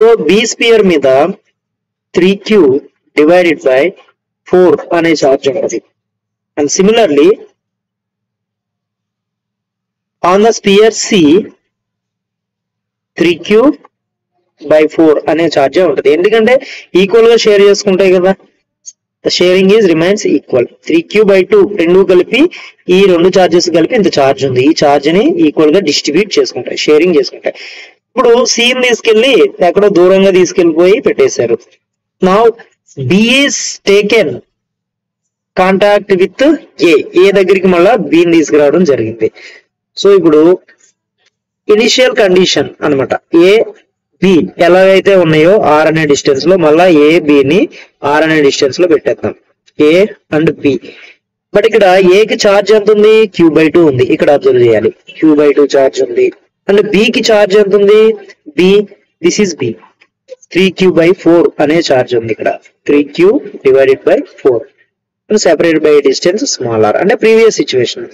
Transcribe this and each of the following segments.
So B sphere మీద 3q divided by 4 అనే charge ఉంటుంది. And similarly on the sphere C 3q by 4 అనే charge ఉంటుంది. ఎందుకంటే ఈక్వల్ గా షేర్ చేసుకుంటాయి కదా, the sharing is remains equal. 3q by 2 రెండు కలిపి ఈ రెండు చార్జెస్ కలిపి ఇంత చార్జ్ ఉంది, ఈ చార్జ్ ని ఈక్వల్ గా డిస్ట్రిబ్యూట్ చేసుకుంటాయి, షేరింగ్ చేసుకుంటాయి. ఇప్పుడు సిని తీసుకెళ్లి ఎక్కడో దూరంగా తీసుకెళ్లిపోయి పెట్టేశారు. Now B is taken contact with a దగ్గరికి మళ్ళా బిని తీసుకురావడం జరిగింది. సో ఇప్పుడు ఇనిషియల్ కండిషన్ అన్నమాట, ఏ బి ఎలాగైతే ఉన్నాయో ఆర్ అనే డిస్టెన్స్ లో మళ్ళా ఏ బిని ఆర్ అనే డిస్టెన్స్ లో పెట్టేద్దాం, ఏ అండ్ బి. బట్ ఇక్కడ ఏకి ఛార్జ్ ఎంత ఉంది, q/2 ఉంది. ఇక్కడ అబ్జర్వ్ చేయాలి, q/2 ఛార్జ్ ఉంది. అండ్ బికి ఛార్జ్ ఎంత ఉంది, B, this is B, 3q/4 అనే ఛార్జ్ ఉంది. ఇక్కడ 3q divided by 4 separate by distance small R, అంటే ప్రీవియస్ సిచ్యువేషన్.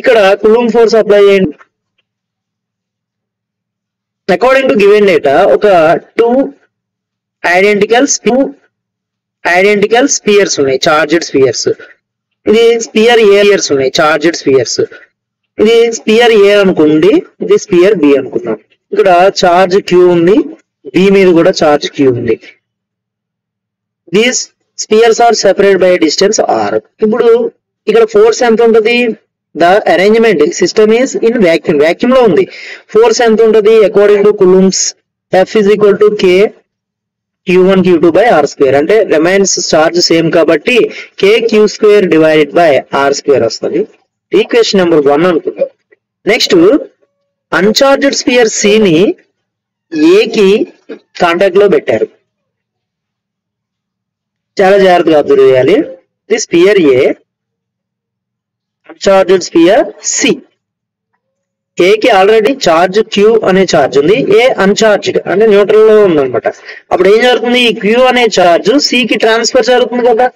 ఇక్కడ కులూంబ్ ఫోర్స్ అప్లై చేయండి. అకార్డింగ్ టు గివెన్ డేటా ఒక టూ ఐడెంటికల్ స్పియర్స్ ఉన్నాయి, చార్జ్డ్ స్పియర్స్. ఇది స్పియర్ ఏ ఇయర్స్ ఉన్నాయి, చార్జ్డ్ స్పియర్స్. ఇది స్పియర్ ఏ అనుకోండి, ఇది స్పియర్ బి అనుకున్నాం. ఇక్కడ చార్జ్ క్యూ ఉంది, బి మీద కూడా చార్జ్ క్యూ ఉంది. These spheres are separate by distance R. ఇప్పుడు ఇక్కడ ఫోర్స్ ఎంత ఉంటుంది, the arrangement system is in vacuum లో ఉంది. ఫోర్స్ ఎంత ఉంటుంది according to Coulomb's, F is equal to K Q1 Q2 by R square. అంటే రిమైన్స్ చార్జ్ సేమ్ కాబట్టి K Q square divided by R square వస్తుంది. Equation number 1 అనుకుందాం. Next uncharged sphere C ని A కి contact లో పెట్టారు. చాలా జాగ్రత్తగా అబ్జర్వ్ చేయాలి. The sphere A, uncharged sphere C. A కి ఆల్రెడీ చార్జ్ క్యూ అనే చార్జ్ ఉంది, ఏ అన్చార్జ్డ్ అంటే న్యూట్రల్ లో ఉందన్నమాట. అప్పుడు ఏం జరుగుతుంది, ఈ క్యూ అనే చార్జ్ సి కి ట్రాన్స్ఫర్ జరుగుతుంది కదా.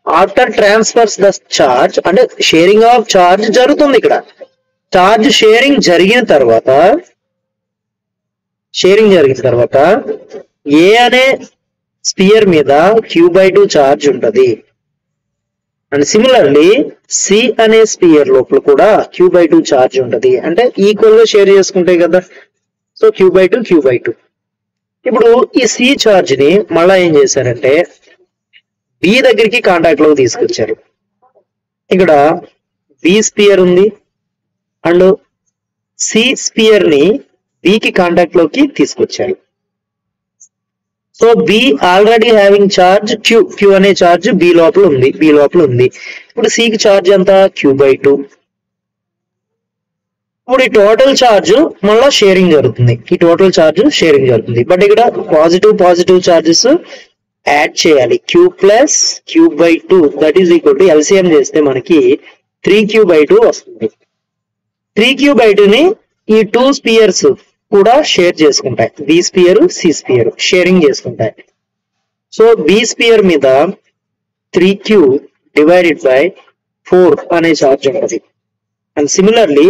ఆఫ్టర్ ట్రాన్స్ఫర్స్ ద చార్జ్ అంటే షేరింగ్ ఆఫ్ చార్జ్ జరుగుతుంది. ఇక్కడ చార్జ్ షేరింగ్ జరిగిన తర్వాత ఏ అనే స్పియర్ మీద q/2 చార్జ్ ఉంటది. అండ్ సిమిలర్లీ సి అనే స్పియర్ లోపల కూడా q/2 చార్జ్ ఉంటది. అంటే ఈక్వల్ గా షేర్ చేసుకుంటాయి కదా. So q/2. ఇప్పుడు ఈ సి చార్జ్ ని మళ్ళా ఏం చేశారంటే బి దగ్గరికి కాంటాక్ట్ లోకి తీసుకొచ్చారు. ఇక్కడ బి స్పియర్ ఉంది అండ్ సి స్పియర్ ని బికి కాంటాక్ట్ లోకి తీసుకొచ్చారు. So B already having charge Q అనే చార్జ్ బి లోపల ఉంది. ఇప్పుడు సికి చార్జ్ ఎంత, q/2. ఇప్పుడు ఈ టోటల్ చార్జ్ మళ్ళా షేరింగ్ జరుగుతుంది, బట్ ఇక్కడ పాజిటివ్ చార్జెస్ యాడ్ చేయాలి. q plus q/2 that is equal to LCM చేస్తే మనకి 3q/2 వస్తుంది. 3q/2 ని ఈ టూ స్పియర్స్ కూడా షేర్ చేసుకుంటాయి, B sphere C sphere sharing చేసుకుంటాయి. సో బి స్పియర్ మీద 3q డివైడెడ్ బై 4 అనే చార్జ్ ఉంటుంది. And similarly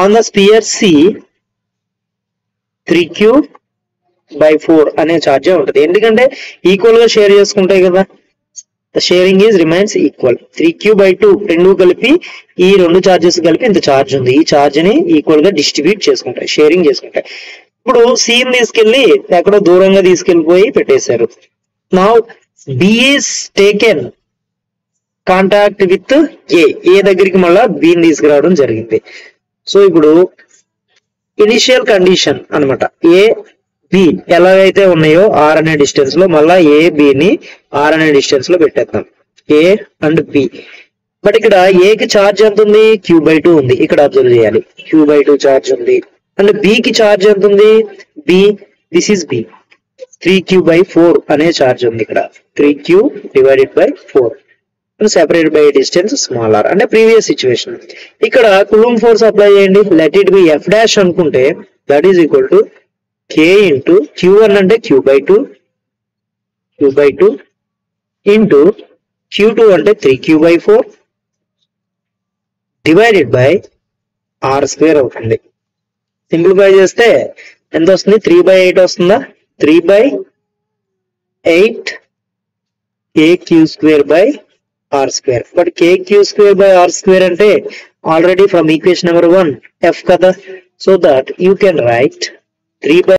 on the sphere C 3q by 4 అనే చార్జ్ ఉంటుంది. ఎందుకంటే ఈక్వల్ గా షేర్ చేసుకుంటాయి కదా, the sharing is remains equal. 3q/2 రెండు కలిపి ఈ రెండు చార్జెస్ కలిపి ఇంత చార్జ్ ఉంది, ఈ చార్జ్ ని ఈక్వల్ గా డిస్ట్రిబ్యూట్ చేసుకుంటాయి, షేరింగ్ చేసుకుంటాయి. ఇప్పుడు సిని తీసుకెళ్లి ఎక్కడో దూరంగా తీసుకెళ్లిపోయి పెట్టేశారు. Now B is taken contact with a దగ్గరికి మళ్ళా బిని తీసుకురావడం జరిగింది. సో ఇప్పుడు ఇనిషియల్ కండిషన్ అన్నమాట, ఏ బి ఎలాగైతే ఉన్నాయో ఆర్ అనే డిస్టెన్స్ లో మళ్ళా ఏ బిని ఆర్ అనే డిస్టెన్స్ లో పెట్టేద్దాం, ఏ అండ్ బి. బట్ ఇక్కడ ఏకి ఛార్జ్ ఎంత ఉంది, q/2 ఉంది. ఇక్కడ అబ్జర్వ్ చేయాలి, q/2 ఛార్జ్ ఉంది. అండ్ బికి ఛార్జ్ ఎంత ఉంది, B, this is B, 3q/4 అనే ఛార్జ్ ఉంది. ఇక్కడ 3q divided by 4 separate by distance small R, అంటే ప్రీవియస్ సిచ్యువేషన్. ఇక్కడ కులూంబ్ ఫోర్స్ అప్లై చేయండి. లెట్ ఇట్ బి F' అనుకుంటే that is equal to K into q1 అంటే q/2 ఇంటూ q2 అంటే 3q/4 divided by R² అవుతుంది. Simplify చేస్తే ఎంత వస్తుంది 3/8 వస్తుందా 3/8 kq² by r square. But kq² by r square అంటే already from equation number 1 f కదా, so that you can write 3/8